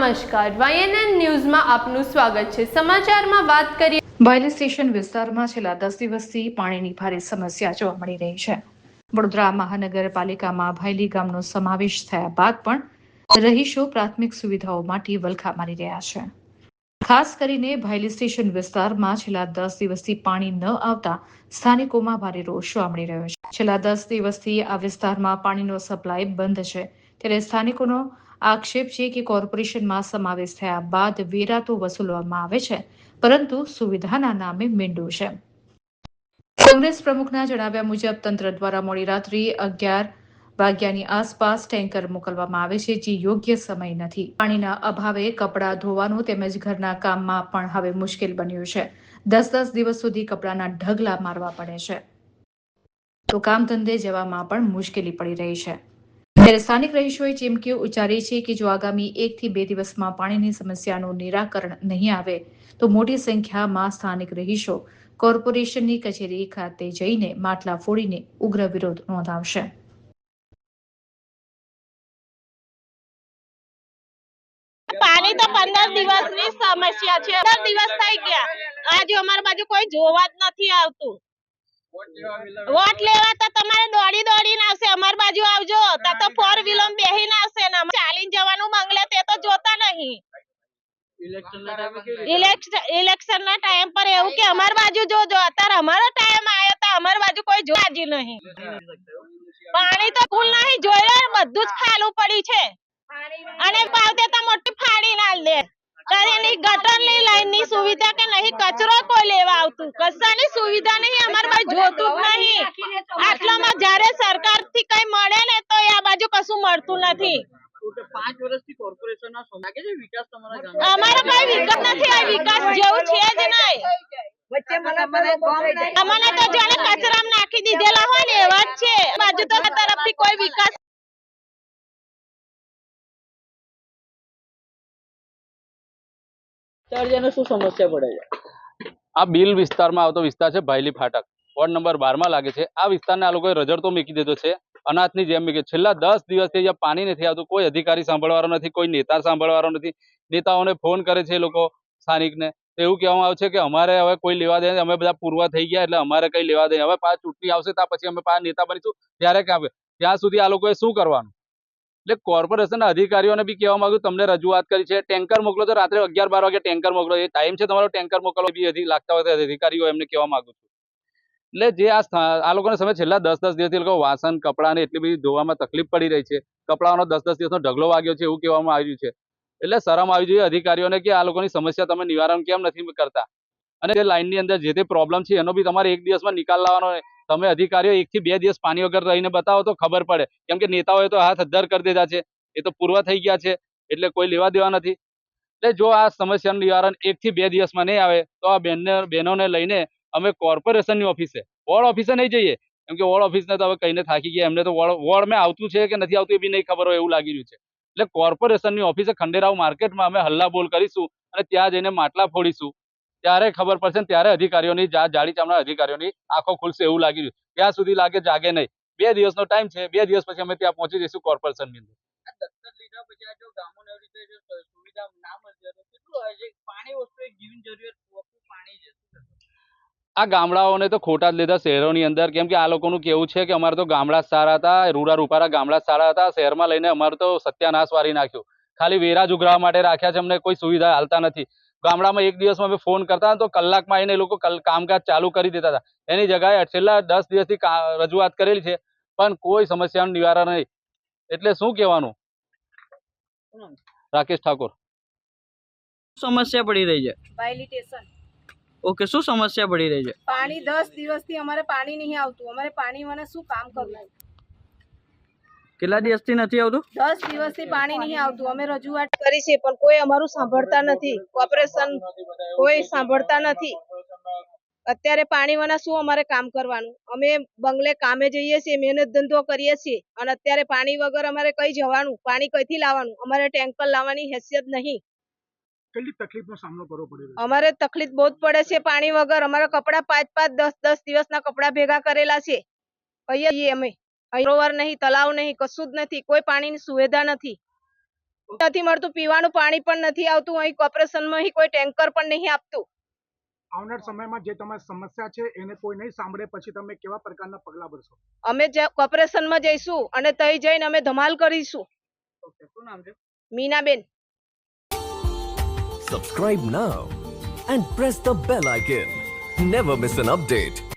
નમસ્કાર, YNN ન્યૂઝમાં આપનું સ્વાગત છે। સમાચારમાં વાત કરીએ। ભાયલી સ્ટેશન વિસ્તારમાં છેલ્લા 10 દિવસથી પાણીની ભારે સમસ્યા જોવા મળી રહી છે। વડોદરા મહાનગરપાલિકામાં ભાયલી ગામનો સમાવેશ થયા બાદ પણ રહીશો પ્રાથમિક સુવિધાઓ માટે વલખા મારી રહ્યા છે। ખાસ કરીને ભાયલી સ્ટેશન વિસ્તારમાં છેલ્લા 10 દિવસથી પાણી ન આવતા સ્થાનિકોમાં ભારે રોષ જોવા મળી રહ્યો છે। છેલ્લા 10 દિવસથી આ વિસ્તારમાં પાણીનો સપ્લાય બંધ છે, ત્યારે સ્થાનિકોનો આક્ષેપ છે કે કોર્પોરેશનમાં સમાવેશ થયા બાદ વેરા તો વસૂલવામાં આવે છે, પરંતુ સુવિધાના નામે મીંડું છે। કોંગ્રેસ પ્રમુખના જણાવ્યા મુજબ તંત્ર દ્વારા મોડી રાત્રે 11 વાગ્યાની આસપાસ ટેન્કર મોકલવામાં આવે છે, જે યોગ્ય સમય નથી। પાણીના અભાવે કપડાં ધોવાનું તેમજ ઘરના કામમાં પણ હવે મુશ્કેલ બન્યું છે। 10 દિવસ સુધી કપડાના ઢગલા મારવા પડે છે, તો કામ ધંધે જવામાં પણ મુશ્કેલી પડી રહી છે। ત્યારે સ્થાનિક રહીશોએ ચીમકી ઉચ્ચારી છે કે જો આગામી 1 થી 2 દિવસમાં પાણીની સમસ્યાનું નિરાકરણ નહીં આવે તો મોટી સંખ્યામાં સ્થાનિક રહીશો કોર્પોરેશનની કચેરી ખાતે જઈને માટલા ફોડીને ઉગ્ર વિરોધ નોંધાવશે। પાણી તો 15 દિવસની સમસ્યા છે। 15 દિવસ થઈ ગયા, આજે અમાર બાજુ કોઈ જોવા જ નથી આવતું। વોટ લેવા તો તમારે દોડીને આવશે, અમાર બાજુ આવજો તો 4 વ્હીલર બેહીને આવશે ને ચાલીને જવાનું બંગલે તે તો જોતા નહીં। ઇલેક્શનના ટાઈમ પર એવું કે અમાર બાજુ જોજો, અત્યારે અમારો ટાઈમ આવ્યો તો અમાર બાજુ કોઈ જોવાજી નહીં। પાણી તો ફૂલ નહીં જોયે, બધું જ ખાલું પડી છે અને પાવતે તો મોટી ફાડી ના લે। કરેની ગટરની લાઈનની સુવિધા કે નહીં, કચરો કોઈ લેવા આવતું, કશાની સુવિધા નહીં, અમાર બાજુ જોતું જ નહીં। આટલામાં જ્યારે સરકારથી કઈ મળે ને તો આ બાજુ કશું મળતું નથી। 5 વર્ષથી કોર્પોરેશનના લાગે છે વિકાસ તમારા ગામમાં? અમારો કોઈ વિકાસ નથી, આ વિકાસ જેવું છે જ નહીં। અમને તો જાણે કચરામાં નાખી દીધેલા હોય ને એવા જ છે। બાજુ તો તરફથી કોઈ વિકાસ વિસ્તારજનો શું સમસ્યા પડે છે? આ બિલ વિસ્તારમાં આવતો વિસ્તાર છે ભાયલી ફાટક, વોર્ડ નંબર 12 માં લાગે છે। આ વિસ્તારને આ લોકોએ રજડતો મૂકી દીધો છે, અનાજની જેમ મૂકી। છેલ્લા 10 દિવસથી જ્યાં પાણી નથી આવતું, કોઈ અધિકારી સાંભળવાનો નથી, કોઈ નેતા સાંભળવાનો નથી। નેતાઓને ફોન કરે છે એ લોકો સ્થાનિકને, તો એવું કહેવામાં આવે છે કે અમારે હવે કોઈ લેવા દે, અમે બધા પૂર્વા થઈ ગયા એટલે અમારે કઈ લેવા દે, હવે પાછા ચૂંટણી આવશે ત્યાં પછી અમે પાછા નેતા બનીશું ત્યારે કે આવે, ત્યાં સુધી આ લોકોએ શું કરવાનું? એટલે કોર્પોરેશનના અધિકારીઓને બી કહેવા માંગુ, તમને રજૂઆત કરી છે, ટેન્કર મોકલો તો રાત્રે 11-12 વાગે ટેન્કર મોકલો, એ ટાઈમ છે તમારો ટેન્કર મોકલવો, બી લાગતા હોય તો અધિકારીઓ એમને કહેવા માંગુ છું। એટલે જે આ લોકોને સમય છેલ્લા 10 દિવસથી લોકો વાસણ કપડાને એટલી બધી ધોવામાં તકલીફ પડી રહી છે, કપડાઓનો 10 દિવસનો ઢગલો વાગ્યો છે એવું કહેવામાં આવ્યું છે। એટલે શરમ આવી જોઈએ અધિકારીઓને કે આ લોકોની સમસ્યા તમે નિવારણ કેમ નથી કરતા, અને જે લાઈનની અંદર જે તે પ્રોબ્લેમ છે એનો બી તમારે 1 દિવસમાં નિકાલ લાવવાનો। તમે અધિકારીઓ 1 થી 2 દિવસ પાણી વગર રહીને બતાવો તો ખબર પડે, કેમ કે નેતાઓએ તો હાથ અદ્ધર કરી દીધા છે, એ તો પૂર્વ થઈ ગયા છે એટલે કોઈ લેવા દેવા નથી। એટલે જો આ સમસ્યાનું નિવારણ 1 થી 2 દિવસમાં નહીં આવે તો આ બહેનોને લઈને અમે કોર્પોરેશનની ઓફિસે, વોર્ડ ઓફિસે નહીં જઈએ, કેમ કે વોર્ડ ઓફિસને તો હવે કહીને થાકી ગયા, એમને તો વોર્ડમાં આવતું છે કે નથી આવતું એ બી નહીં ખબર હોય એવું લાગી રહ્યું છે। એટલે કોર્પોરેશનની ઓફિસે ખંડેરાવ માર્કેટમાં અમે હલ્લાબોલ કરીશું અને ત્યાં જઈને માટલા ફોડીશું, ત્યારે ખબર પડશે, ત્યારે અધિકારીઓની જાડી ચામડા અધિકારીઓની આંખો ખુલશે એવું લાગી રહ્યું। ત્યાં સુધી લાગે જાગે નહીં, 2 દિવસનો ટાઈમ છે, 2 દિવસ પછી અમે ત્યાં પહોંચી જઈશું કોર્પોરેશનની અંદર। દત્તક લીધા પછી આ જો ગામોને એવી રીતે સુવિધા ના મળતી તો કેટલું હોય છે? પાણી વસ્તુ એક જીવન જરૂરિયાત પાણી છે। આ ગામડાઓને તો ખોટા જ લીધા શહેરોની અંદર, કેમ કે આ લોકોનું કેવું છે કે અમારે તો ગામડા સારા હતા, રૂપારા ગામડા સારા હતા, શહેરમાં લઈને અમારે તો સત્યાનાશ વારી નાખ્યું। ખાલી વેરા જ ઉઘરાવા માટે રાખ્યા છે, અમને કોઈ સુવિધા હાલતા નથી। ગામડામાં 1 દિવસમાં અમે ફોન કરતા તો કલાકમાં આવીને એ લોકો કામકાજ ચાલુ કરી દેતા હતા, એની જગ્યાએ છેલ્લા 10 દિવસથી રજૂઆત કરેલી છે પણ કોઈ સમસ્યાનું નિવારણ નહીં। એટલે શું કહેવાનું? રાકેશ ઠાકોર। સમસ્યા પડી રહી છે ભાયલી સ્ટેશન। ઓકે, શું સમસ્યા પડી રહી છે? પાણી 10 દિવસથી અમારે પાણી નહીં આવતું, અમારે પાણી મને શું કામ કરવું? કેટલા દિવસથી નથી આવતું? 10 દિવસથી પાણી નહીં આવતું, અમે રજૂઆત કરી છે પણ કોઈ અમારું સાંભળતા નથી, કોર્પોરેશન કોઈ સાંભળતા નથી। અત્યારે પાણી વના શું અમારે કામ કરવાનું? અમે બંગલે કામે જઈએ છીએ, મહેનત ધંધો કરીએ છીએ અને અત્યારે પાણી વગર અમારે કઈ જવાનું? પાણી કઈથી લાવવાનું? અમારે ટેન્કર લાવવાની હેસિયત નહીં। કેટલી તકલીફનો સામનો કરવો પડી રહ્યો છે? અમારે તકલીફ બહુ જ પડે છે પાણી વગર। અમારા કપડા 5-5 10-10 દિવસના કપડા ભેગા કરેલા છે, કહીએ અમે સરોવર નહીં, તલાવ નહીં, કશું જ નથી, કોઈ પાણીની સુવિધા નથી। નથી મળતું, પીવાનું પાણી પણ નથી આવતું, અહીં કોર્પોરેશનમાં અહીં કોઈ ટેન્કર પણ નહીં આપતું. આવનાર સમયમાં જે તમારી સમસ્યા છે એને કોઈ નહીં સાંભળે પછી તમે કેવા પ્રકારના પગલાં ભરશો? અમે કોર્પોરેશનમાં જઈશું અને તઈ જઈને અમે ધમાલ કરીશું. ઓકે, શું નામ છે? Minaben. Subscribe now and press the bell icon. Never miss an update.